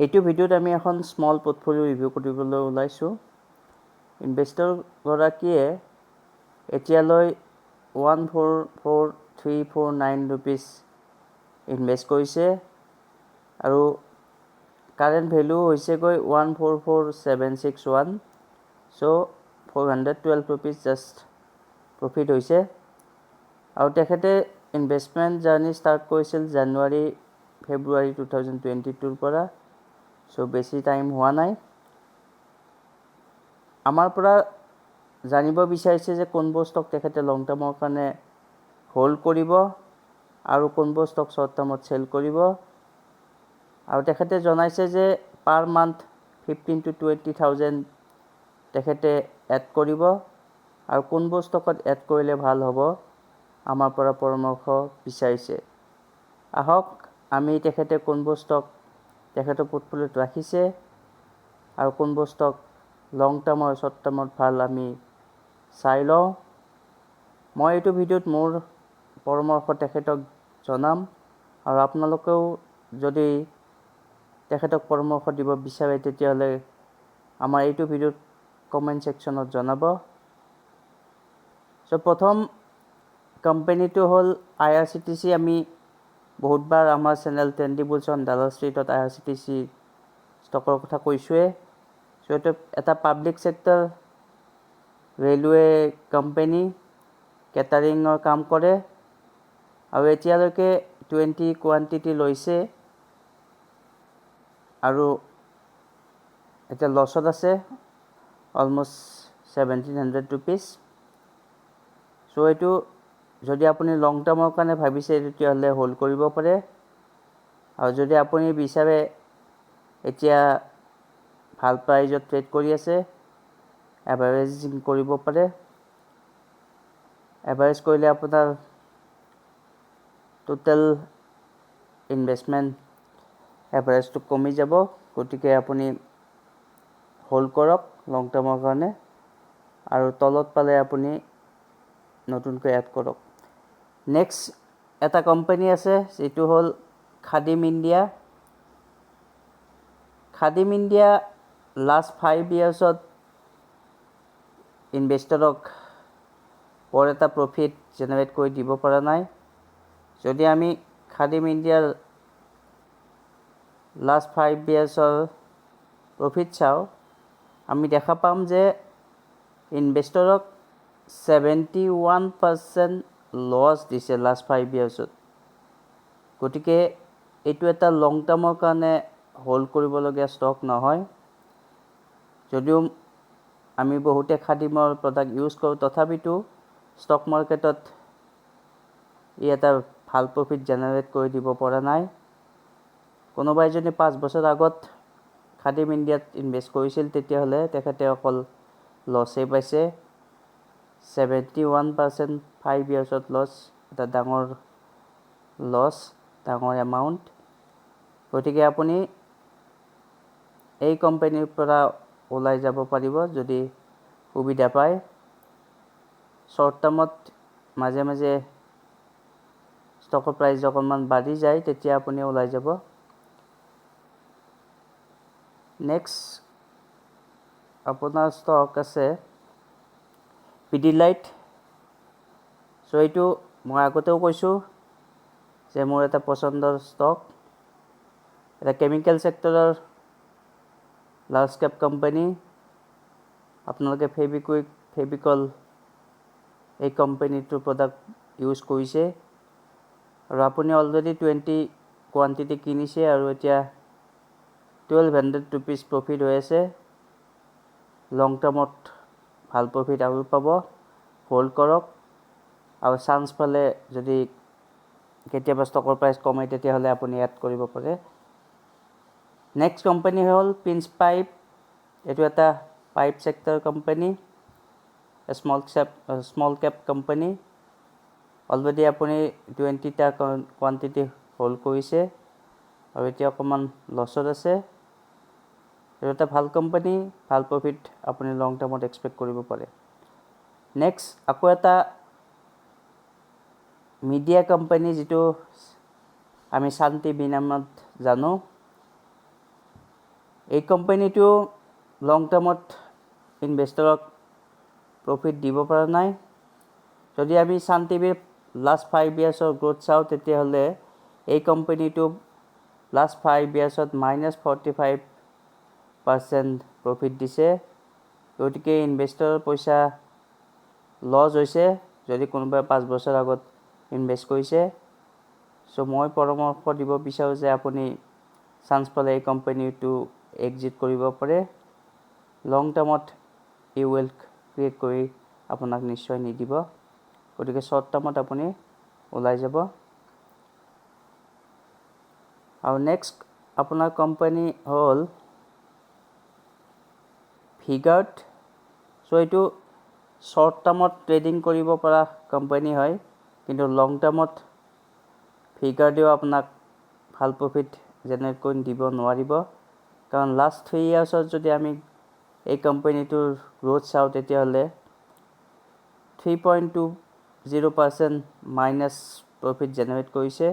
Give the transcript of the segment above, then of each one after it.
এইটো ভিডিঅ'ত আমি এখন স্মল পোৰ্টফলিঅ' ৰিভিউ কৰিবলৈ ওলাইছোঁ। ইনভেষ্টৰ গৰাকীয়ে এতিয়ালৈ 144349 ৰুপিজ ইনভেষ্ট কৰিছে আৰু কাৰেণ্ট ভেলু হৈছেগৈ 144761, চ' 412 ৰুপিজ জাষ্ট প্ৰফিট হৈছে। আৰু তেখেতে ইনভেষ্টমেণ্ট জাৰ্নি ষ্টাৰ্ট কৰিছিল জানুৱাৰী ফেব্ৰুৱাৰী 2022 পৰা, চ' বেছি টাইম হোৱা নাই। আমাৰ পৰা জানিব বিচাৰিছে যে কোনবোৰ ষ্টক তেখেতে লং টাৰ্মৰ কাৰণে হোল্ড কৰিব আৰু কোনবোৰ ষ্টক শ্বৰ্ট টাৰ্মত চেল কৰিব। আৰু তেখেতে জনাইছে যে পাৰ মান্থ 15,000 to 20,000 তেখেতে এড কৰিব আৰু কোনবোৰ ষ্টকত এড কৰিলে ভাল হ'ব আমাৰ পৰা পৰামৰ্শ বিচাৰিছে। আহক আমি তেখেতে কোনবোৰ ষ্টক তেখেতৰ পোৰ্টফলিঅ'ত ৰাখিছে আৰু কোনবোৰ ষ্টক লং টাৰ্ম আৰু শ্বৰ্ট টাৰ্মত ভাল আমি চাই লওঁ। মই এইটো ভিডিঅ'ত মোৰ পৰামৰ্শ তেখেতক জনাম আৰু আপোনালোকেও যদি তেখেতক পৰামৰ্শ দিব বিচাৰে তেতিয়াহ'লে আমাৰ এইটো ভিডিঅ'ত কমেণ্ট ছেকশ্যনত জনাব। চ' প্ৰথম কোম্পানীটো হ'ল IRCTC। আমি বহুতবাৰ আমাৰ চেনেল ট্ৰেণ্ডি বুলছ অন ডালাৰ ষ্ট্ৰীটত IRCTC ষ্টকৰ কথা কৈছোঁৱেই। চ' এইটো এটা পাব্লিক ছেক্টৰ ৰেলৱে কোম্পানী, কেটাৰিঙৰ কাম কৰে আৰু এতিয়ালৈকে 20 কোৱান্টিটি লৈছে আৰু এতিয়া লছত আছে অলমষ্ট 1700 ৰুপিজ। চ' এইটো যদি আপুনি লং টাৰ্মৰ কাৰণে ভাবিছে তেতিয়াহ'লে হোল্ড কৰিব পাৰে আৰু যদি আপুনি বিচাৰে এতিয়া ভাল প্ৰাইজত ট্ৰেড কৰি আছে এভাৰেজিং কৰিব পাৰে। এভাৰেজ কৰিলে আপোনাৰ টোটেল ইনভেষ্টমেণ্ট এভাৰেজটো কমি যাব, গতিকে আপুনি হোল্ড কৰক লং টাৰ্মৰ কাৰণে আৰু তলত পালে আপুনি নতুনকৈ এড কৰক। নেক্সট এটা কোম্পানী আছে যিটো হ'ল খাদিম ইণ্ডিয়া। খাদিম ইণ্ডিয়া লাষ্ট 5 yearsত ইনভেষ্টৰক বৰ এটা প্ৰফিট জেনেৰেট কৰি দিব পৰা নাই। যদি আমি খাদিম ইণ্ডিয়াৰ লাষ্ট 5 yearsৰ প্ৰফিট চাওঁ, আমি দেখা পাম যে ইনভেষ্টৰক 71% লছ দিছে লাষ্ট 5 yearsত। গতিকে এইটো এটা লং টাৰ্মৰ কাৰণে হোল্ড কৰিবলগীয়া ষ্টক নহয়। যদিও আমি বহুতে খাদিমৰ প্ৰডাক্ট ইউজ কৰোঁ, তথাপিতো ষ্টক মাৰ্কেটত ই এটা ভাল প্ৰফিট জেনেৰেট কৰি দিব পৰা নাই। কোনোবাই যদি 5 বছৰ আগত খাদিম ইণ্ডিয়াত ইনভেষ্ট কৰিছিল তেতিয়াহ'লে তেখেতে অকল লছেই পাইছে। 71% 5 yearsত লছ, এটা ডাঙৰ লছ, ডাঙৰ এমাউণ্ট। গতিকে আপুনি এই কোম্পানীৰ পৰা ওলাই যাব পাৰিব যদি সুবিধা পায়। শ্বৰ্ট টাৰ্মত মাজে মাজে ষ্টকৰ প্ৰাইচ অকণমান বাঢ়ি যায়, তেতিয়া আপুনি ওলাই যাব। নেক্সট আপোনাৰ ষ্টক আছে পিডিলাইট। চ' এইটো মই আগতেও কৈছোঁ যে মোৰ এটা পচন্দৰ ষ্টক। এটা কেমিকেল ছেক্টৰৰ লাৰ্জ কেপ কোম্পানী। আপোনালোকে ফেভিকুইক, ফেভিকল এই কোম্পানীটোৰ প্ৰডাক্ট ইউজ কৰিছে আৰু আপুনি অলৰেডি 20 কোৱান্টিটি কিনিছে আৰু এতিয়া 1200 ৰুপিজ প্ৰফিট হৈ আছে। লং টাৰ্মত ভাল প্ৰফিট আৰু পাব, হোল্ড কৰক আৰু চান্স পালে যদি কেতিয়াবা ষ্টকৰ প্ৰাইচ কমে তেতিয়াহ'লে আপুনি এড কৰিব পাৰে। নেক্সট কোম্পানী হ'ল প্ৰিন্স পাইপ। এইটো এটা pipe sector company, small cap company. Already আপুনি 20টা কোৱান্টিটি হোল্ড কৰিছে আৰু এতিয়া অকণমান লছত আছে। এইটো এটা ভাল কোম্পানী, ভাল প্ৰফিট আপুনি লং টাৰ্মত এক্সপেক্ট কৰিব পাৰে। নেক্সট আকৌ এটা মিডিয়া কোম্পানী যিটো আমি শান্তি বি নামত জানো। এই কোম্পানীটো লং টাৰ্মত ইনভেষ্টৰক প্ৰফিট দিব পৰা নাই। যদি আমি ছান টিভিৰ লাষ্ট 5 ইয়াৰ্ছৰ গ্ৰোথ চাওঁ তেতিয়াহ'লে এই কোম্পানীটো লাষ্ট 5 ইয়াৰ্ছত -45% প্ৰফিট দিছে। গতিকে ইনভেষ্টৰৰ পইচা লছ হৈছে যদি কোনোবাই 5 বছৰ আগত ইনভেষ্ট কৰিছে। চ' মই পৰামৰ্শ দিব বিচাৰোঁ যে আপুনি চান্স পালে এই কোম্পানীটো এক্সিট কৰিব পাৰে। লং টাৰ্মত ই ৱেল্থ ক্ৰিয়েট কৰি আপোনাক নিশ্চয় নিদিব। গতিকে শ্বৰ্ট টাৰ্মত আপুনি ওলাই যাব। আৰু নেক্সট আপোনাৰ কোম্পানী হ'ল ভিগাৰ্ড। চ' এইটো শ্বৰ্ট টাৰ্মত ট্ৰেডিং কৰিব পৰা কোম্পানী হয়, কিন্তু লং টাৰ্মত ভিগাৰ্ডেও আপোনাক ভাল প্ৰফিট জেনেৰেট কৰি দিব নোৱাৰিব। কাৰণ লাষ্ট 3 ইয়াৰ্ছত যদি আমি এই কোম্পানীটোৰ গ্ৰোথ চাওঁ তেতিয়াহ'লে 3.20% মাইনাছ প্ৰফিট জেনেৰেট কৰিছে।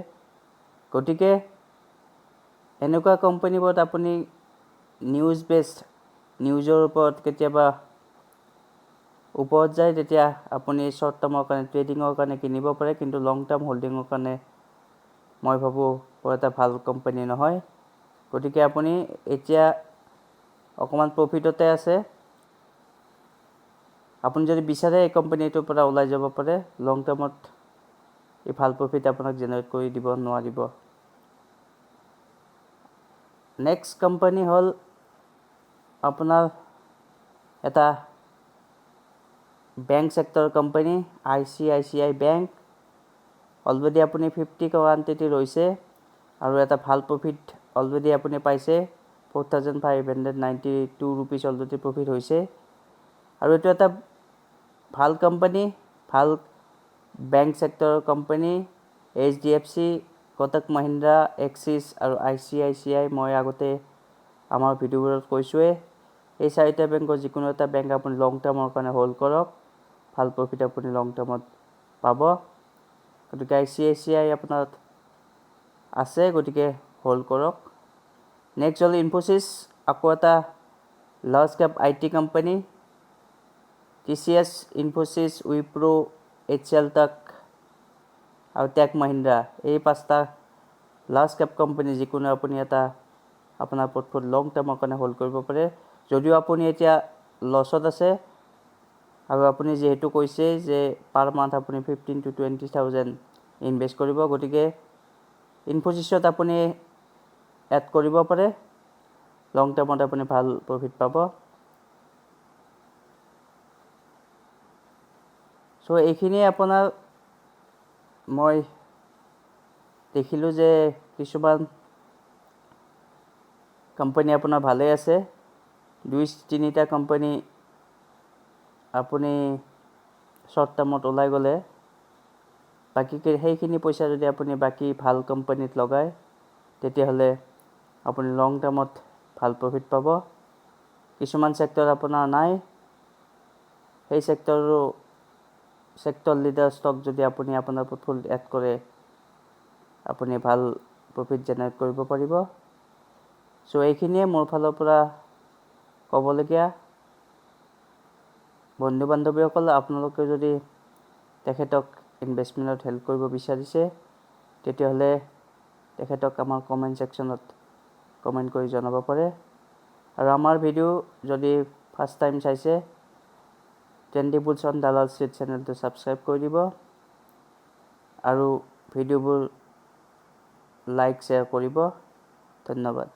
গতিকে এনেকুৱা কোম্পানীবোৰত আপুনি নিউজৰ ওপৰত কেতিয়াবা ওপৰত যায় তেতিয়া আপুনি শ্বৰ্ট টাৰ্মৰ কাৰণে ট্ৰেডিঙৰ কাৰণে কিনিব পাৰে, কিন্তু লং টাৰ্ম হোল্ডিঙৰ কাৰণে মই ভাবোঁ বৰ এটা ভাল কোম্পানী নহয়। গতিকে আপুনি এতিয়া অকণমান প্ৰফিটতে আছে। আপুনি যদি বিচাৰে এই কোম্পানীটোৰ পৰা ওলাই যাব পাৰে। লং টাৰ্মত এই ভাল প্ৰফিট আপোনাক জেনেৰেট কৰি দিব নোৱাৰিব। নেক্সট কোম্পানী হ'ল আপোনাৰ এটা bank sector company ICICI bank. Already আপুনি 50 কোৱান্টিটি লৈছে আৰু এটা ভাল প্ৰফিট অলৰেডি আপুনি পাইছে। 4,592 ৰুপিজ অলৰেডি প্ৰফিট হৈছে। আৰু এইটো এটা ভাল কোম্পানী, ভাল বেংক ছেক্টৰৰ company. HDFC, Kotak Mahindra, Axis আৰু ICICI মই আগতে আমাৰ ভিডিঅ'বোৰত কৈছোঁৱে। এই 4টা বেংকৰ যিকোনো এটা বেংক আপুনি লং টাৰ্মৰ কাৰণে হোল্ড কৰক, ভাল প্ৰফিট আপুনি লং টাৰ্মত পাব। গতিকে ICICI আপোনাৰ আছে, গতিকে হোল্ড কৰক। নেক্সট হ'ল ইনফোছিছ, আকৌ এটা large cap IT company. TCS, Infosys, Wipro, HCL Tech আৰু টেক মহিন্দ্ৰা, এই 5টা লাৰ্জ কেপ কোম্পানী যিকোনো আপুনি এটা আপোনাৰ পৰ্টফলিঅ' লং টাৰ্মৰ কাৰণে হোল্ড কৰিব পাৰে। যদিও আপুনি এতিয়া লছত আছে আৰু আপুনি যিহেতু কৈছে যে পাৰ মান্থ আপুনি 15,000 to 20,000 ইনভেষ্ট কৰিব, গতিকে ইনফোছিছত আপুনি এড কৰিব পাৰে। লং টাৰ্মত আপুনি ভাল প্ৰফিট পাব। চ' এইখিনিয়ে আপোনাৰ মই দেখিলোঁ যে কিছুমান কোম্পানী আপোনাৰ ভালেই আছে। 2-3টা কোম্পানী আপুনি শ্বৰ্ট টাৰ্মত ওলাই গ'লে বাকী সেইখিনি পইচা যদি আপুনি বাকী ভাল কোম্পানীত লগায় তেতিয়াহ'লে আপুনি লং টাৰ্মত ভাল প্ৰফিট পাব। কিছুমান ছেক্টৰ আপোনাৰ নাই, সেই ছেক্টৰ লিডাৰ ষ্টক যদি আপুনি আপোনাৰ পৰ্টফলিঅ'ত এড কৰে আপুনি ভাল প্ৰফিট জেনেৰেট কৰিব পাৰিব। চ' এইখিনিয়ে মোৰ ফালৰ পৰা ক'বলগীয়া। বন্ধু বান্ধৱীসকল, আপোনালোকে যদি তেখেতক ইনভেষ্টমেণ্টত হেল্প কৰিব বিচাৰিছে তেতিয়াহ'লে তেখেতক আমাৰ কমেণ্ট ছেকশ্যনত কমেণ্ট কৰি জনাব পাৰে। আৰু আমাৰ ভিডিঅ' যদি ফাৰ্ষ্ট টাইম চাইছে তেন্তে বুলছ অন দালাল ষ্ট্ৰীট চেনেলটো ছাবস্ক্ৰাইব কৰি দিব আৰু ভিডিঅ'বোৰ লাইক শ্বেয়াৰ কৰিব। ধন্যবাদ।